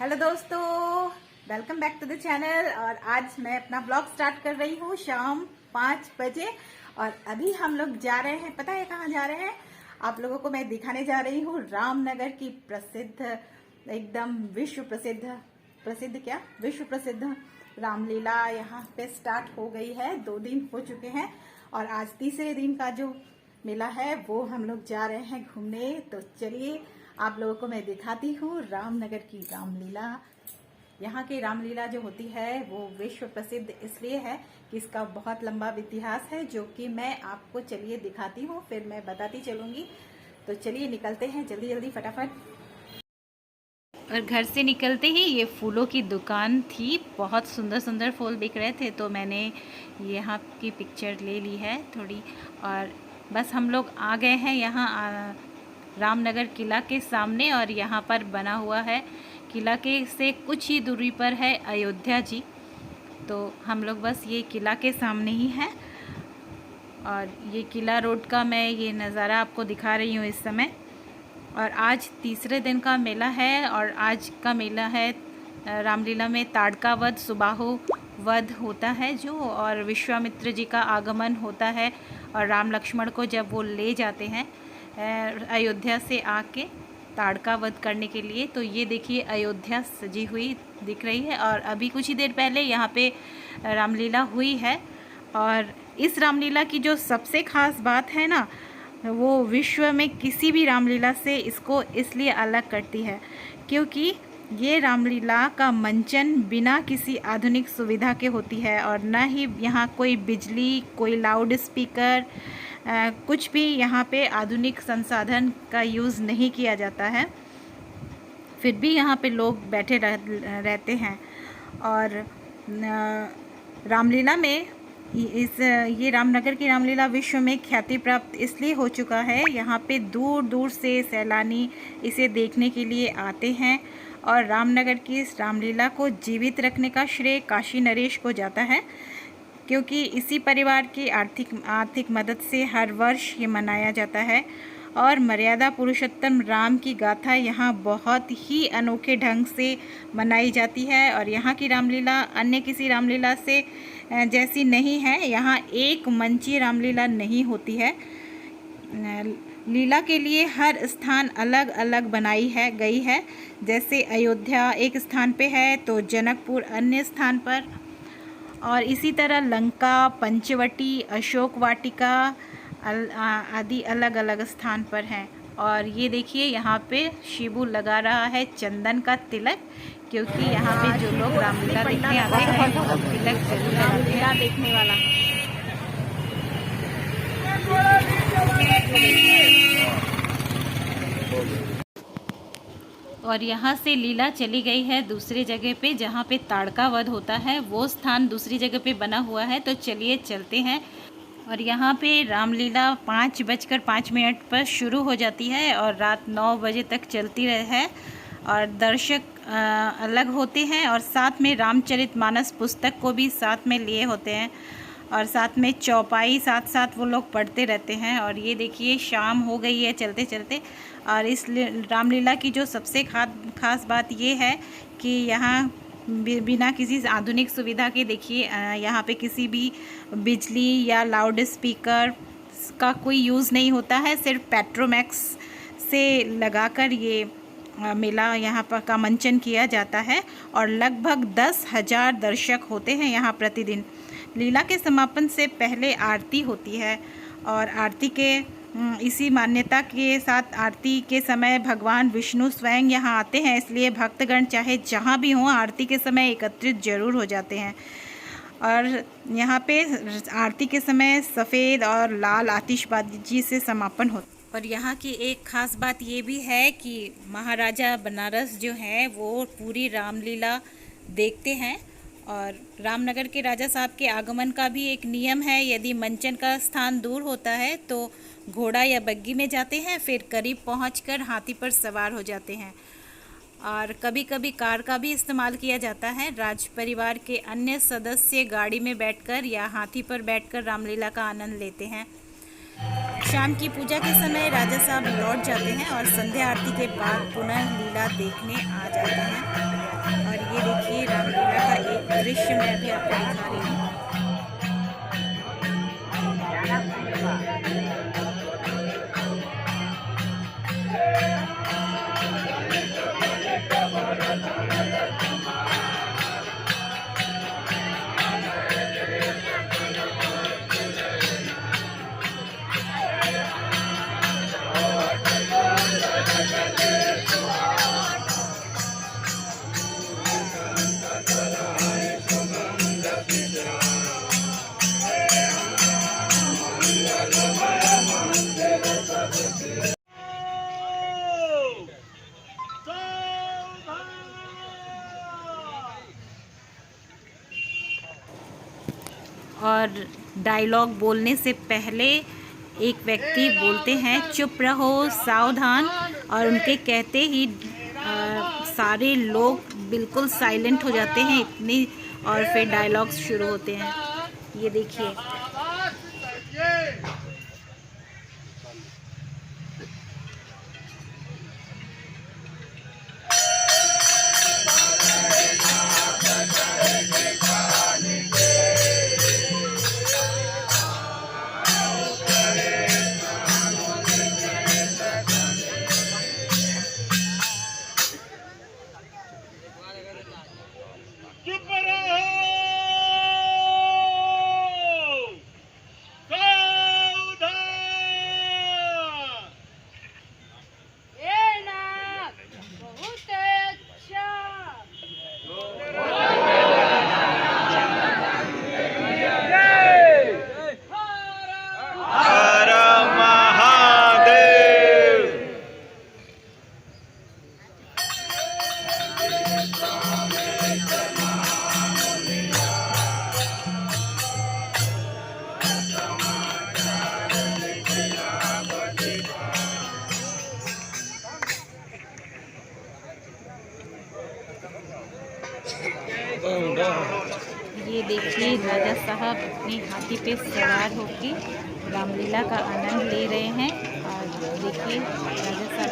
Hello दोस्तों, welcome back to the channel. और आज मैं अपना ब्लॉग स्टार्ट कर रही हूँ शाम 5 बजे। और अभी हम लोग जा रहे हैं, पता है कहाँ जा रहे हैं? आप लोगों को मैं दिखाने जा रही हूँ रामनगर की प्रसिद्ध, एकदम विश्व प्रसिद्ध रामलीला यहाँ पे स्टार्ट हो गई है। 2 दिन हो चुके हैं और आज तीसरे दिन का जो मेला है वो हम लोग जा रहे हैं घूमने। तो चलिए आप लोगों को मैं दिखाती हूँ रामनगर की रामलीला। यहाँ की रामलीला जो होती है वो विश्व प्रसिद्ध इसलिए है कि इसका बहुत लंबा इतिहास है, जो कि मैं आपको चलिए दिखाती हूँ, फिर मैं बताती चलूंगी। तो चलिए निकलते हैं जल्दी जल्दी फटाफट। और घर से निकलते ही ये फूलों की दुकान थी, बहुत सुंदर सुंदर फूल बिक रहे थे, तो मैंने यहाँ की पिक्चर ले ली है थोड़ी। और बस हम लोग आ गए हैं यहाँ रामनगर किला के सामने। और यहाँ पर बना हुआ है किला के से कुछ ही दूरी पर है अयोध्या जी। तो हम लोग बस ये किला के सामने ही हैं। और ये किला रोड का मैं ये नज़ारा आपको दिखा रही हूँ इस समय। और आज तीसरे दिन का मेला है और आज का मेला है रामलीला में ताड़का वध, सुबाहु वध होता है जो, और विश्वामित्र जी का आगमन होता है। और राम लक्ष्मण को जब वो ले जाते हैं अयोध्या से आके ताड़का वध करने के लिए, तो ये देखिए अयोध्या सजी हुई दिख रही है। और अभी कुछ ही देर पहले यहाँ पे रामलीला हुई है। और इस रामलीला की जो सबसे ख़ास बात है ना, वो विश्व में किसी भी रामलीला से इसको इसलिए अलग करती है क्योंकि ये रामलीला का मंचन बिना किसी आधुनिक सुविधा के होती है। और न ही यहाँ कोई बिजली, कोई लाउड स्पीकर, कुछ भी यहाँ पे आधुनिक संसाधन का यूज़ नहीं किया जाता है। फिर भी यहाँ पे लोग बैठे रहते हैं। और रामलीला में ये रामनगर की रामलीला विश्व में ख्याति प्राप्त इसलिए हो चुका है, यहाँ पे दूर दूर से सैलानी इसे देखने के लिए आते हैं। और रामनगर की इस रामलीला को जीवित रखने का श्रेय काशी नरेश को जाता है, क्योंकि इसी परिवार की आर्थिक मदद से हर वर्ष ये मनाया जाता है। और मर्यादा पुरुषोत्तम राम की गाथा यहाँ बहुत ही अनोखे ढंग से मनाई जाती है। और यहाँ की रामलीला अन्य किसी रामलीला से जैसी नहीं है। यहाँ एक मंची रामलीला नहीं होती है। लीला के लिए हर स्थान अलग अलग गई है। जैसे अयोध्या एक स्थान पे है तो जनकपुर अन्य स्थान पर, और इसी तरह लंका, पंचवटी, अशोक वाटिका आदि अलग अलग स्थान पर हैं। और ये देखिए यहाँ पे शिबू लगा रहा है चंदन का तिलक, क्योंकि यहाँ पे जो लोग रामलीला देखने आते हैं वो तिलक जरूर लगाते हैं। देखने वाला और यहाँ से लीला चली गई है दूसरी जगह पे, जहाँ पे ताड़का वध होता है। वो स्थान दूसरी जगह पे बना हुआ है। तो चलिए चलते हैं। और यहाँ पे रामलीला 5:05 पर शुरू हो जाती है और रात 9 बजे तक चलती है। और दर्शक अलग होते हैं और साथ में रामचरितमानस पुस्तक को भी साथ में लिए होते हैं, और साथ में चौपाई साथ साथ वो लोग पढ़ते रहते हैं। और ये देखिए शाम हो गई है चलते चलते। और इस रामलीला की जो सबसे खास बात ये है कि यहाँ बिना किसी आधुनिक सुविधा के, देखिए यहाँ पे किसी भी बिजली या लाउड स्पीकर का कोई यूज़ नहीं होता है। सिर्फ पेट्रोमैक्स से लगाकर ये मेला यहाँ पर का मंचन किया जाता है। और लगभग 10,000 दर्शक होते हैं यहाँ प्रतिदिन। लीला के समापन से पहले आरती होती है। और आरती के इसी मान्यता के साथ आरती के समय भगवान विष्णु स्वयं यहाँ आते हैं, इसलिए भक्तगण चाहे जहाँ भी हों आरती के समय एकत्रित जरूर हो जाते हैं। और यहाँ पे आरती के समय सफ़ेद और लाल आतिशबाजी से समापन होता है। और यहाँ की एक ख़ास बात ये भी है कि महाराजा बनारस जो हैं वो पूरी रामलीला देखते हैं। और रामनगर के राजा साहब के आगमन का भी एक नियम है, यदि मंचन का स्थान दूर होता है तो घोड़ा या बग्गी में जाते हैं, फिर करीब पहुंचकर हाथी पर सवार हो जाते हैं। और कभी कभी कार का भी इस्तेमाल किया जाता है। राज परिवार के अन्य सदस्य गाड़ी में बैठकर या हाथी पर बैठकर रामलीला का आनंद लेते हैं। शाम की पूजा के समय राजा साहब लौट जाते हैं और संध्या आरती के बाद पुनः लीला देखने आ जाते हैं। दृश्य मैं अभी आपको दिखा रही हूँ। और डायलॉग बोलने से पहले एक व्यक्ति बोलते हैं चुप रहो सावधान, और उनके कहते ही सारे लोग बिल्कुल साइलेंट हो जाते हैं इतनी, और फिर डायलॉग्स शुरू होते हैं। ये देखिए। ये देखिए राजा साहब अपने हाथी पे सवार होकर रामलीला का आनंद ले रहे हैं। और देखिए राजा साहब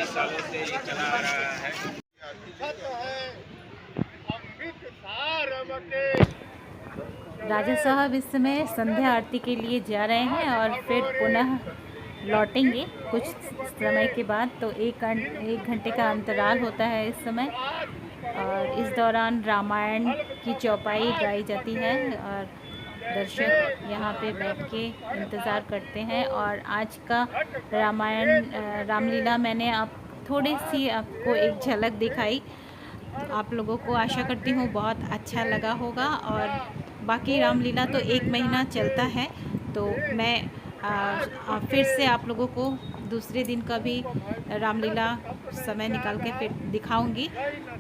सालों से चला आ रहा है। राजा साहब इस समय संध्या आरती के लिए जा रहे हैं और फिर पुनः लौटेंगे कुछ समय के बाद। तो एक घंटे का अंतराल होता है इस समय, और इस दौरान रामायण की चौपाई गाई जाती है और दर्शक यहाँ पे बैठ के इंतज़ार करते हैं। और आज का रामलीला मैंने थोड़ी सी आपको एक झलक दिखाई। आप लोगों को आशा करती हूँ बहुत अच्छा लगा होगा। और बाकी रामलीला तो 1 महीना चलता है, तो मैं फिर से आप लोगों को दूसरे दिन का भी रामलीला समय निकाल के फिर दिखाऊंगी।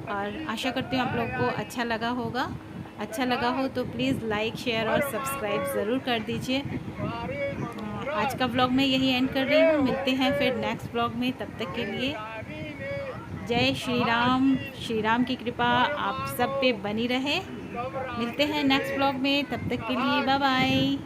और आशा करती हूँ आप लोगों को अच्छा लगा होगा। अच्छा लगा हो तो प्लीज़ लाइक शेयर और सब्सक्राइब ज़रूर कर दीजिए। आज का व्लॉग मैं यही एंड कर रही हूँ। मिलते हैं फिर नेक्स्ट व्लॉग में, तब तक के लिए जय श्री राम। श्री राम की कृपा आप सब पे बनी रहे। मिलते हैं नेक्स्ट व्लॉग में, तब तक के लिए बाय बाय।